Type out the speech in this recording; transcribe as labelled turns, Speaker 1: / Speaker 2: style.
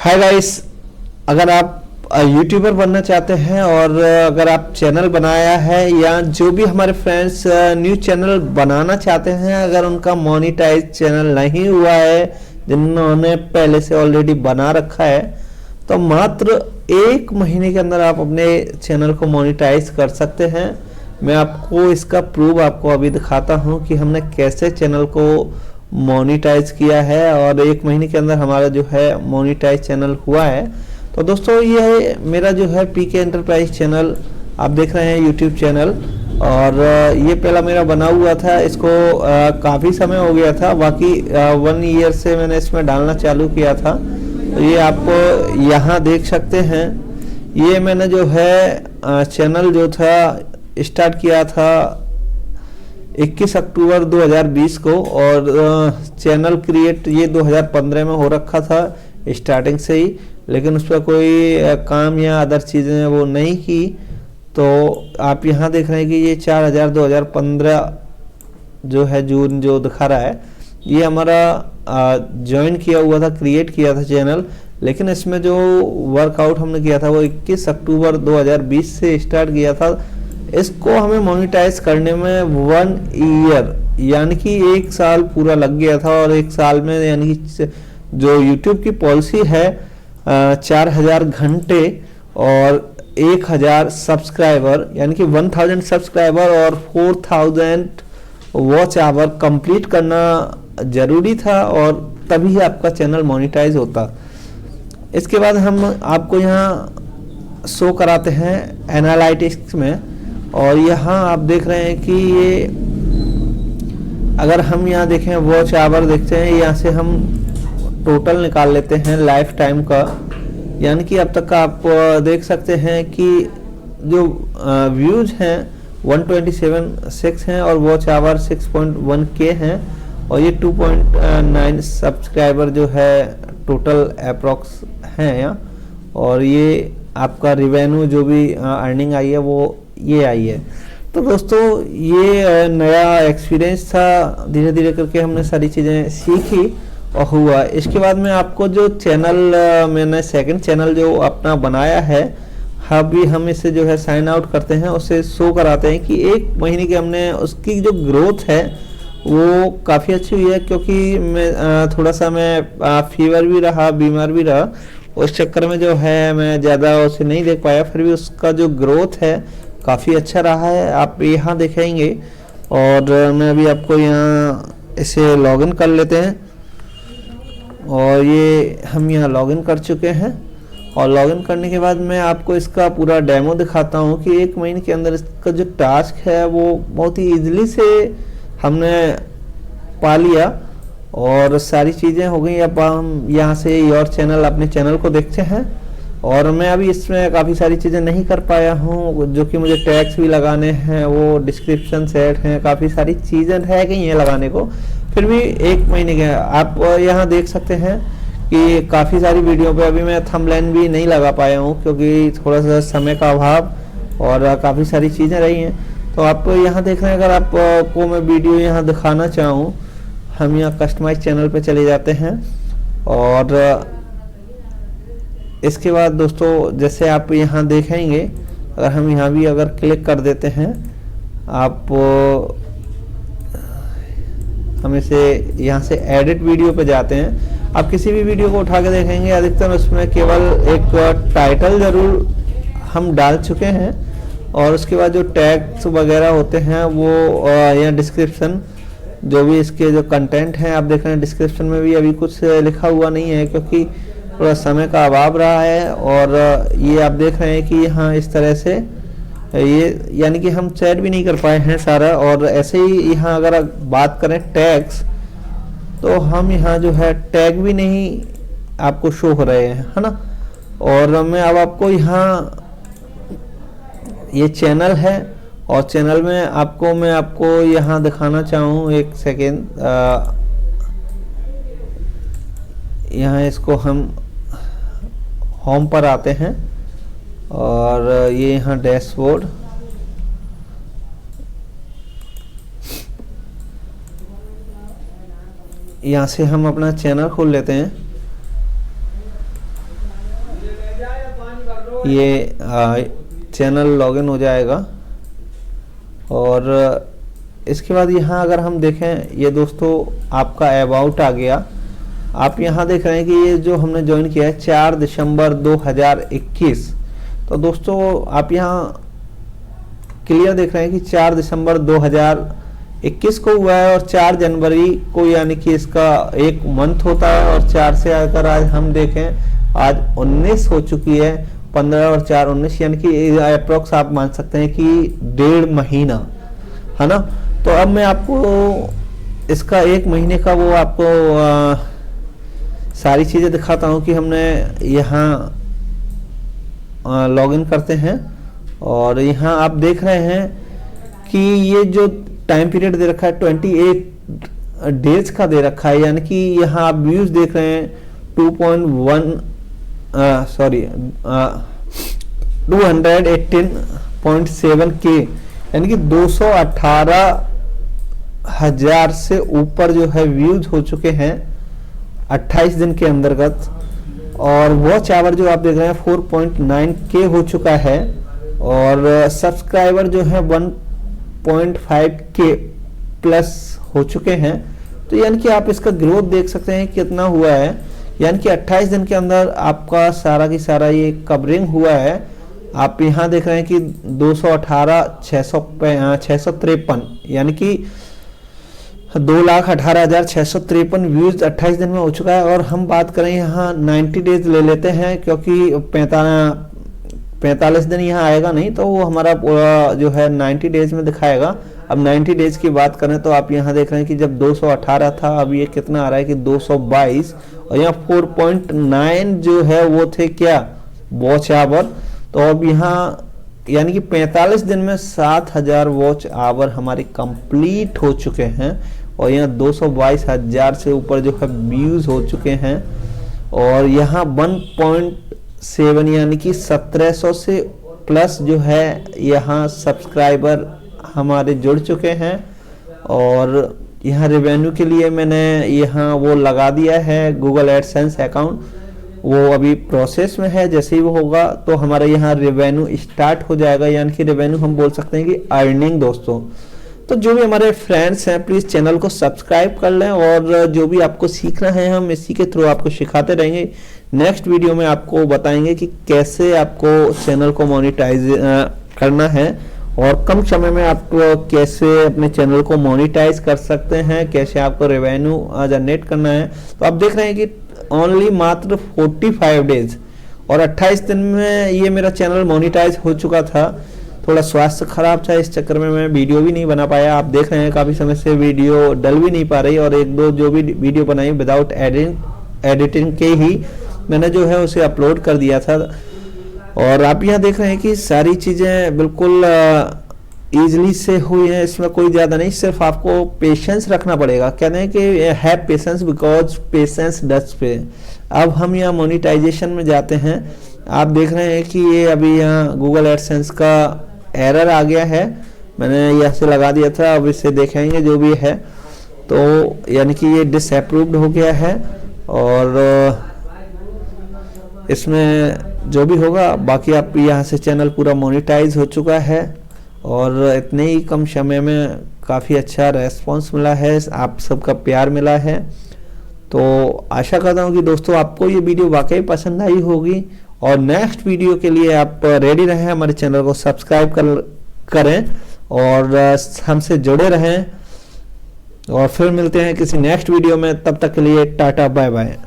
Speaker 1: Hi guys, अगर आप YouTuber बनना चाहते हैं और अगर आप चैनल बनाया है या जो भी हमारे फ्रेंड्स न्यू चैनल बनाना चाहते हैं, अगर उनका मोनेटाइज चैनल नहीं हुआ है, जिन्होंने पहले से ऑलरेडी बना रखा है, तो मात्र 1 महीने के अंदर आप अपने चैनल को मोनेटाइज कर सकते हैं। मैं आपको इसका प्रूफ आपको अभी दिखाता हूं कि हमने कैसे चैनल को मोनेटाइज किया है और 1 महीने के अंदर हमारा जो है मोनेटाइज चैनल हुआ है। तो दोस्तों, ये मेरा जो है पीके एंटरप्राइज चैनल आप देख रहे हैं, यूट्यूब चैनल, और ये पहला मेरा बना हुआ था। इसको काफ़ी समय हो गया था, बाकी 1 ईयर से मैंने इसमें डालना चालू किया था। तो ये आपको यहाँ देख सकते हैं, ये मैंने जो है चैनल जो था स्टार्ट किया था 21 अक्टूबर 2020 को, और चैनल क्रिएट ये 2015 में हो रखा था स्टार्टिंग से ही, लेकिन उस पर कोई काम या अदर चीज़ें वो नहीं की। तो आप यहाँ देख रहे हैं कि ये 4,000 2015 जो है जून जो दिखा रहा है, ये हमारा ज्वाइन किया हुआ था, क्रिएट किया था चैनल। लेकिन इसमें जो वर्कआउट हमने किया था वो 21 अक्टूबर 2020 से स्टार्ट किया था। इसको हमें मोनेटाइज करने में 1 ईयर यानी कि 1 साल पूरा लग गया था। और 1 साल में यानी कि जो यूट्यूब की पॉलिसी है 4,000 घंटे और 1,000 सब्सक्राइबर यानी कि 1,000 सब्सक्राइबर और 4,000 वॉच आवर कंप्लीट करना जरूरी था, और तभी आपका चैनल मोनेटाइज होता। इसके बाद हम आपको यहाँ शो कराते हैं एनालिटिक्स में, और यहाँ आप देख रहे हैं कि ये अगर हम यहाँ देखें वॉच आवर देखते हैं, यहाँ से हम टोटल निकाल लेते हैं लाइफ टाइम का, यानी कि अब तक आप देख सकते हैं कि जो व्यूज हैं 127.6 हैं और वॉच आवर 6.1K हैं, और ये 2.9 सब्सक्राइबर जो है टोटल अप्रॉक्स हैं यहाँ। और ये आपका रिवेन्यू जो भी अर्निंग आई है वो ये आई है। तो दोस्तों, ये नया एक्सपीरियंस था, धीरे धीरे करके हमने सारी चीज़ें सीखी और हुआ। इसके बाद में आपको जो चैनल मैंने सेकंड चैनल जो अपना बनाया है, अभी हम इसे जो है साइन आउट करते हैं, उसे शो कराते हैं कि 1 महीने की हमने उसकी जो ग्रोथ है वो काफ़ी अच्छी हुई है। क्योंकि मैं थोड़ा सा मैं फीवर भी रहा, बीमार भी रहा, उस चक्कर में जो है मैं ज़्यादा उसे नहीं देख पाया। फिर भी उसका जो ग्रोथ है काफ़ी अच्छा रहा है, आप यहाँ देखेंगे। और मैं अभी आपको यहाँ इसे लॉगिन कर लेते हैं, और ये हम यहाँ लॉगिन कर चुके हैं। और लॉगिन करने के बाद मैं आपको इसका पूरा डेमो दिखाता हूँ कि 1 महीने के अंदर इसका जो टास्क है वो बहुत ही ईजिली से हमने पा लिया और सारी चीज़ें हो गई। अब हम यहाँ से योर चैनल अपने चैनल को देखते हैं, और मैं अभी इसमें काफ़ी सारी चीज़ें नहीं कर पाया हूँ, जो कि मुझे टैग्स भी लगाने हैं, वो डिस्क्रिप्शन सेट हैं, काफ़ी सारी चीज़ें रह गई हैं लगाने को। फिर भी 1 महीने के आप यहाँ देख सकते हैं कि काफ़ी सारी वीडियो पे अभी मैं थंबनेल भी नहीं लगा पाया हूँ, क्योंकि थोड़ा सा समय का अभाव और काफ़ी सारी चीज़ें रही हैं। तो आप यहाँ देख रहे हैं, अगर आपको मैं वीडियो यहाँ दिखाना चाहूँ, हम यहाँ कस्टमाइज चैनल पे चले जाते हैं। और इसके बाद दोस्तों, जैसे आप यहाँ देखेंगे, अगर हम यहाँ भी अगर क्लिक कर देते हैं, आप हम इसे यहाँ से एडिट वीडियो पे जाते हैं। आप किसी भी वीडियो को उठा के देखेंगे, अधिकतर उसमें केवल एक टाइटल ज़रूर हम डाल चुके हैं, और उसके बाद जो टैग्स वगैरह होते हैं वो या डिस्क्रिप्शन जो भी इसके जो कंटेंट हैं, आप देख रहे हैं डिस्क्रिप्शन में भी अभी कुछ लिखा हुआ नहीं है, क्योंकि थोड़ा समय का अभाव रहा है। और ये आप देख रहे हैं कि यहाँ इस तरह से ये यानी कि हम चैट भी नहीं कर पाए हैं सारा। और ऐसे ही यहाँ अगर बात करें टैग्स, तो हम यहाँ जो है टैग भी नहीं आपको शो हो रहे हैं, है ना। और मैं अब आपको यहाँ ये चैनल है, और चैनल में मैं आपको यहाँ दिखाना चाहूँ, 1 सेकेंड, यहाँ इसको हम होम पर आते हैं, और ये यहाँ डैशबोर्ड, यहाँ से हम अपना चैनल खोल लेते हैं। ये चैनल लॉगिन हो जाएगा। और इसके बाद यहाँ अगर हम देखें, ये दोस्तों आपका अबाउट आ गया। आप यहाँ देख रहे हैं कि ये जो हमने ज्वाइन किया है 4 दिसंबर 2021। तो दोस्तों आप यहाँ क्लियर देख रहे हैं कि 4 दिसंबर 2021 को हुआ है और 4 जनवरी को यानी कि इसका एक मंथ होता है। और 4 से अगर आज हम देखें, आज 19 हो चुकी है, 15 और 4 19, यानी कि अप्रोक्स आप मान सकते हैं कि 1.5 महीना है ना। तो अब मैं आपको इसका 1 महीने का वो आपको सारी चीज़ें दिखाता हूँ कि हमने यहाँ लॉगिन करते हैं। और यहाँ आप देख रहे हैं कि ये जो टाइम पीरियड दे रखा है 28 डेज का दे रखा है, यानी कि यहाँ आप व्यूज देख रहे हैं 218.7 के, यानी कि 218,000 से ऊपर जो है व्यूज हो चुके हैं 28 दिन के अंतर्गत। और वॉच आवर जो आप देख रहे हैं 4.9 के हो चुका है। और सब्सक्राइबर जो है 1.5 के प्लस हो चुके हैं। तो यानी कि आप इसका ग्रोथ देख सकते हैं कितना हुआ है, यानी कि 28 दिन के अंदर आपका सारा की सारा ये कवरिंग हुआ है। आप यहाँ देख रहे हैं कि 218,653, यानी कि 2,18,653 व्यूज 28 दिन में हो चुका है। और हम बात करें यहाँ 90 डेज ले लेते हैं, क्योंकि 45 दिन यहाँ आएगा नहीं, तो वो हमारा जो है 90 डेज में दिखाएगा। अब 90 डेज की बात करें तो आप यहाँ देख रहे हैं कि जब 218 था, अब ये कितना आ रहा है कि 222। और यहाँ 4.9 जो है वो थे क्या, वॉच आवर। तो अब यहाँ यानी कि 45 दिन में 7,000 वॉच आवर हमारे कंप्लीट हो चुके हैं। और यहाँ 222,000 से ऊपर जो है व्यूज हो चुके हैं। और यहाँ 1.7 यानी कि 1700 से प्लस जो है यहाँ सब्सक्राइबर हमारे जुड़ चुके हैं। और यहाँ रेवेन्यू के लिए मैंने यहाँ वो लगा दिया है गूगल एडसेंस अकाउंट, वो अभी प्रोसेस में है। जैसे ही वो होगा तो हमारे यहाँ रेवेन्यू स्टार्ट हो जाएगा, यानी कि रेवेन्यू हम बोल सकते हैं कि अर्निंग दोस्तों। तो जो भी हमारे फ्रेंड्स हैं प्लीज़ चैनल को सब्सक्राइब कर लें। और जो भी आपको सीखना है हम इसी के थ्रू आपको सिखाते रहेंगे। नेक्स्ट वीडियो में आपको बताएंगे कि कैसे आपको चैनल को मोनेटाइज करना है और कम समय में आप कैसे अपने चैनल को मोनेटाइज कर सकते हैं, कैसे आपको रेवेन्यू जनरेट करना है। तो आप देख रहे हैं कि ओनली मात्र 45 डेज और 28 दिन में ये मेरा चैनल मोनेटाइज हो चुका था। थोड़ा स्वास्थ्य खराब था, इस चक्कर में मैं वीडियो भी नहीं बना पाया। आप देख रहे हैं काफ़ी समय से वीडियो डल भी नहीं पा रही, और एक दो जो भी वीडियो बनाई विदाउट एडिटिंग के ही मैंने जो है उसे अपलोड कर दिया था। और आप यहाँ देख रहे हैं कि सारी चीज़ें बिल्कुल ईजिली से हुई हैं, इसमें कोई ज़्यादा नहीं, सिर्फ आपको पेशेंस रखना पड़ेगा। कहते हैं कि have patience because patience does पे। अब हम यहाँ मोनेटाइजेशन में जाते हैं। आप देख रहे हैं कि ये अभी यहाँ गूगल एडसेंस का एरर आ गया है, मैंने यहाँ से लगा दिया था, अब इसे देखेंगे जो भी है। तो यानी कि ये डिसअप्रूव्ड हो गया है और इसमें जो भी होगा बाकी आप यहाँ से चैनल पूरा मोनेटाइज हो चुका है। और इतने ही कम समय में काफ़ी अच्छा रेस्पॉन्स मिला है, आप सबका प्यार मिला है। तो आशा करता हूँ कि दोस्तों आपको ये वीडियो वाकई पसंद आई होगी। और नेक्स्ट वीडियो के लिए आप रेडी रहें, हमारे चैनल को सब्सक्राइब करें और हमसे जुड़े रहें। और फिर मिलते हैं किसी नेक्स्ट वीडियो में, तब तक के लिए टाटा बाय बाय।